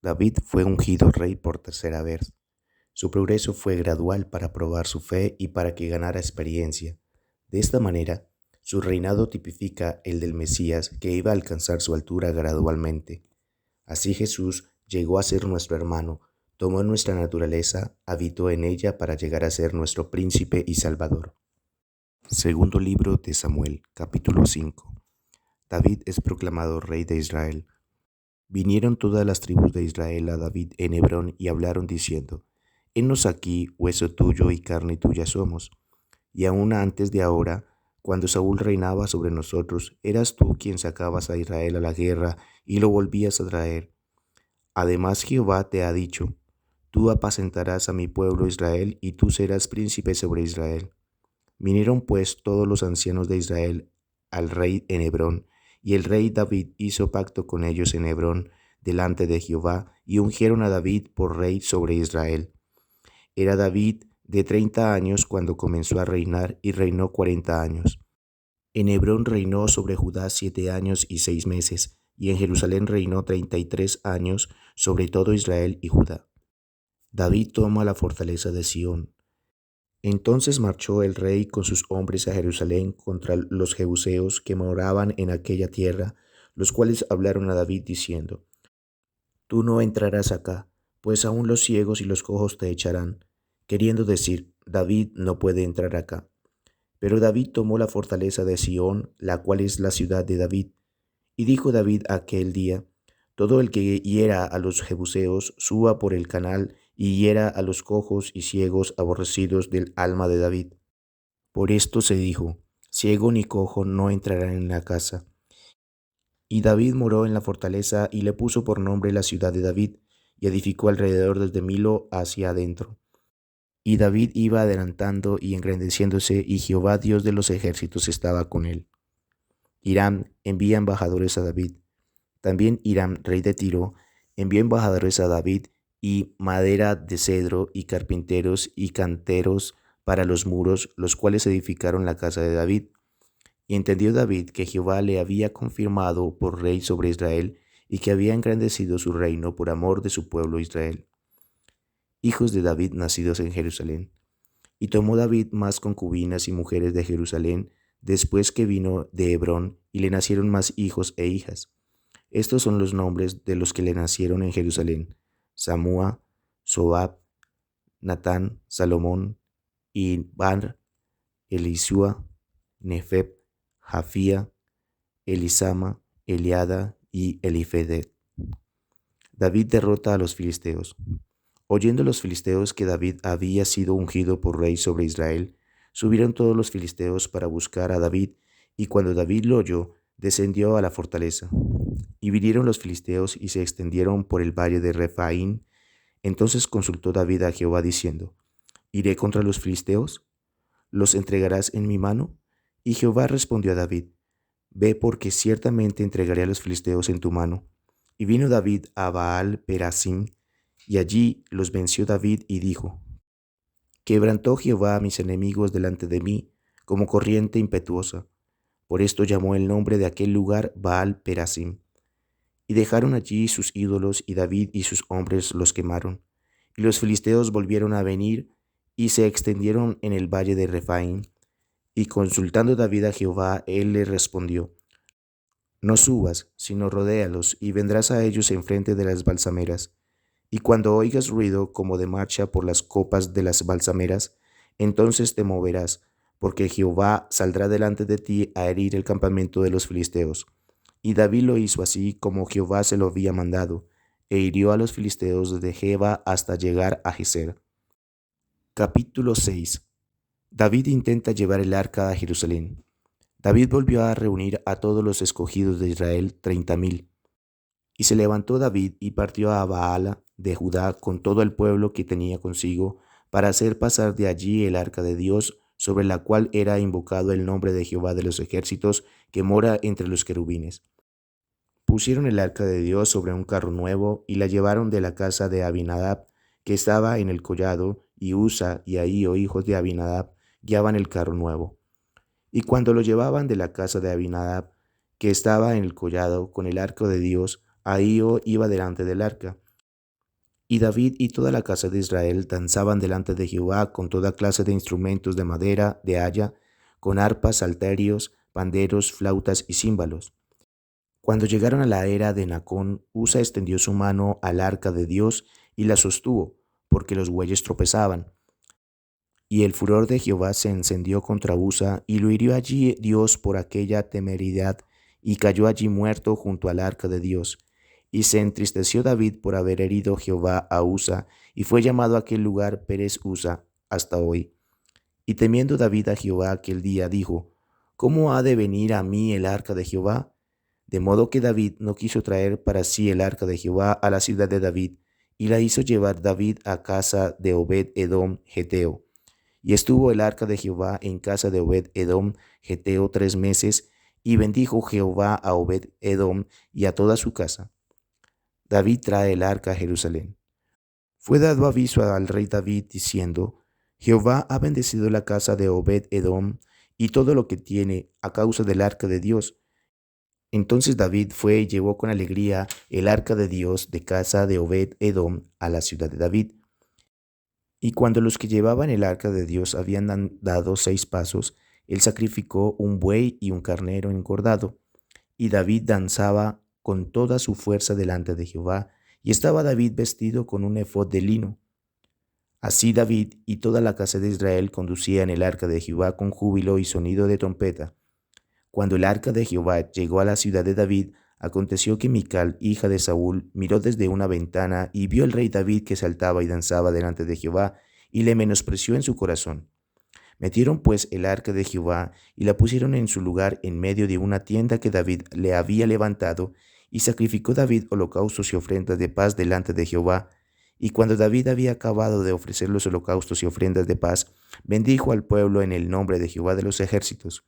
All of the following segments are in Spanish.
David fue ungido rey por tercera vez. Su progreso fue gradual para probar su fe y para que ganara experiencia. De esta manera, su reinado tipifica el del Mesías que iba a alcanzar su altura gradualmente. Así Jesús llegó a ser nuestro hermano, tomó nuestra naturaleza, habitó en ella para llegar a ser nuestro príncipe y salvador. Segundo libro de Samuel, capítulo 5. David es proclamado rey de Israel. Vinieron todas las tribus de Israel a David en Hebrón y hablaron diciendo: Henos aquí, hueso tuyo y carne tuya somos. Y aún antes de ahora, cuando Saúl reinaba sobre nosotros, eras tú quien sacabas a Israel a la guerra y lo volvías a traer. Además Jehová te ha dicho: Tú apacentarás a mi pueblo Israel y tú serás príncipe sobre Israel. Vinieron pues todos los ancianos de Israel al rey en Hebrón, y el rey David hizo pacto con ellos en Hebrón delante de Jehová, y ungieron a David por rey sobre Israel. Era David de 30 años cuando comenzó a reinar, y reinó 40 años. En Hebrón reinó sobre Judá 7 años y 6 meses, y en Jerusalén reinó 33 años sobre todo Israel y Judá. David toma la fortaleza de Sión. Entonces marchó el rey con sus hombres a Jerusalén contra los jebuseos que moraban en aquella tierra, los cuales hablaron a David diciendo: Tú no entrarás acá, pues aún los ciegos y los cojos te echarán, queriendo decir: David no puede entrar acá. Pero David tomó la fortaleza de Sión, la cual es la ciudad de David. Y dijo David aquel día: Todo el que hiera a los jebuseos suba por el canal y hiera a los cojos y ciegos aborrecidos del alma de David. Por esto se dijo: Ciego ni cojo no entrarán en la casa. Y David moró en la fortaleza y le puso por nombre la ciudad de David, y edificó alrededor desde Milo hacia adentro. Y David iba adelantando y engrandeciéndose, y Jehová Dios de los ejércitos estaba con él. Hiram envía embajadores a David. También Hiram, rey de Tiro, envió embajadores a David, y madera de cedro, y carpinteros y canteros para los muros, los cuales edificaron la casa de David. Y entendió David que Jehová le había confirmado por rey sobre Israel, y que había engrandecido su reino por amor de su pueblo Israel. Hijos de David nacidos en Jerusalén. Y tomó David más concubinas y mujeres de Jerusalén, después que vino de Hebrón, y le nacieron más hijos e hijas. Estos son los nombres de los que le nacieron en Jerusalén: Samúa, Sobab, Natán, Salomón, Ibar, Elisúa, Nefeb, Jafía, Elisama, Eliada y Elifedet. David derrota a los filisteos. Oyendo los filisteos que David había sido ungido por rey sobre Israel, subieron todos los filisteos para buscar a David, y cuando David lo oyó, descendió a la fortaleza. Y vinieron los filisteos y se extendieron por el valle de Refaín. Entonces consultó David a Jehová diciendo: ¿Iré contra los filisteos? ¿Los entregarás en mi mano? Y Jehová respondió a David: Ve, porque ciertamente entregaré a los filisteos en tu mano. Y vino David a Baal Perasim, y allí los venció David y dijo: Quebrantó Jehová a mis enemigos delante de mí, como corriente impetuosa. Por esto llamó el nombre de aquel lugar Baal Perasim. Y dejaron allí sus ídolos, y David y sus hombres los quemaron. Y los filisteos volvieron a venir, y se extendieron en el valle de Refaín. Y consultando David a Jehová, él le respondió: No subas, sino rodéalos, y vendrás a ellos enfrente de las balsameras. Y cuando oigas ruido como de marcha por las copas de las balsameras, entonces te moverás, porque Jehová saldrá delante de ti a herir el campamento de los filisteos. Y David lo hizo así como Jehová se lo había mandado, e hirió a los filisteos desde Geba hasta llegar a Geser. Capítulo 6. David intenta llevar el arca a Jerusalén. David volvió a reunir a todos los escogidos de Israel, 30,000. Y se levantó David y partió a Baala de Judá con todo el pueblo que tenía consigo, para hacer pasar de allí el arca de Dios, sobre la cual era invocado el nombre de Jehová de los ejércitos, que mora entre los querubines. Pusieron el arca de Dios sobre un carro nuevo y la llevaron de la casa de Abinadab, que estaba en el collado, y Usa y Ahío, hijos de Abinadab, guiaban el carro nuevo. Y cuando lo llevaban de la casa de Abinadab, que estaba en el collado, con el arca de Dios, Ahío iba delante del arca. Y David y toda la casa de Israel danzaban delante de Jehová con toda clase de instrumentos de madera, de haya, con arpas, salterios, panderos, flautas y címbalos. Cuando llegaron a la era de Nacón, Usa extendió su mano al arca de Dios y la sostuvo, porque los bueyes tropezaban. Y el furor de Jehová se encendió contra Usa, y lo hirió allí Dios por aquella temeridad, y cayó allí muerto junto al arca de Dios. Y se entristeció David por haber herido Jehová a Usa, y fue llamado aquel lugar Pérez Usa hasta hoy. Y temiendo David a Jehová aquel día, dijo: ¿Cómo ha de venir a mí el arca de Jehová? De modo que David no quiso traer para sí el arca de Jehová a la ciudad de David, y la hizo llevar David a casa de Obed-edom geteo. Y estuvo el arca de Jehová en casa de Obed-edom geteo 3 meses, y bendijo Jehová a Obed-edom y a toda su casa. David trae el arca a Jerusalén. Fue dado aviso al rey David diciendo: Jehová ha bendecido la casa de Obed-edom y todo lo que tiene a causa del arca de Dios. Entonces David fue y llevó con alegría el arca de Dios de casa de Obed-edom a la ciudad de David. Y cuando los que llevaban el arca de Dios habían dado 6 pasos, él sacrificó un buey y un carnero engordado. Y David danzaba con toda su fuerza delante de Jehová, y estaba David vestido con un efod de lino. Así David y toda la casa de Israel conducían el arca de Jehová con júbilo y sonido de trompeta. Cuando el arca de Jehová llegó a la ciudad de David, aconteció que Mical, hija de Saúl, miró desde una ventana y vio al rey David que saltaba y danzaba delante de Jehová, y le menospreció en su corazón. Metieron pues el arca de Jehová y la pusieron en su lugar en medio de una tienda que David le había levantado, y sacrificó David holocaustos y ofrendas de paz delante de Jehová. Y cuando David había acabado de ofrecer los holocaustos y ofrendas de paz, bendijo al pueblo en el nombre de Jehová de los ejércitos.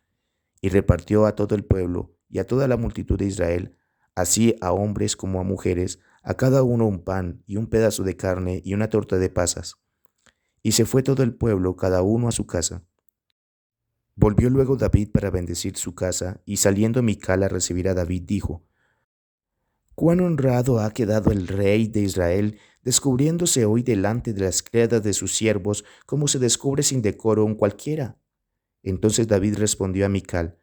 Y repartió a todo el pueblo y a toda la multitud de Israel, así a hombres como a mujeres, a cada uno un pan y un pedazo de carne y una torta de pasas. Y se fue todo el pueblo, cada uno a su casa. Volvió luego David para bendecir su casa, y saliendo Mical a recibir a David, dijo: «Cuán honrado ha quedado el rey de Israel, descubriéndose hoy delante de las criadas de sus siervos, como se descubre sin decoro un cualquiera». Entonces David respondió a Mical: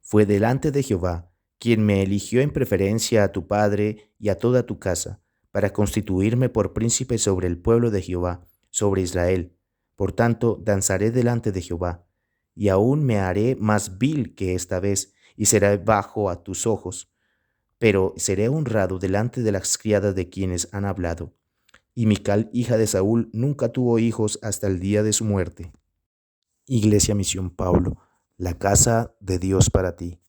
«Fue delante de Jehová, quien me eligió en preferencia a tu padre y a toda tu casa, para constituirme por príncipe sobre el pueblo de Jehová, sobre Israel. Por tanto, danzaré delante de Jehová, y aún me haré más vil que esta vez, y seré bajo a tus ojos. Pero seré honrado delante de las criadas de quienes han hablado». Y Mical, hija de Saúl, nunca tuvo hijos hasta el día de su muerte. Iglesia Misión Pablo, la casa de Dios para ti.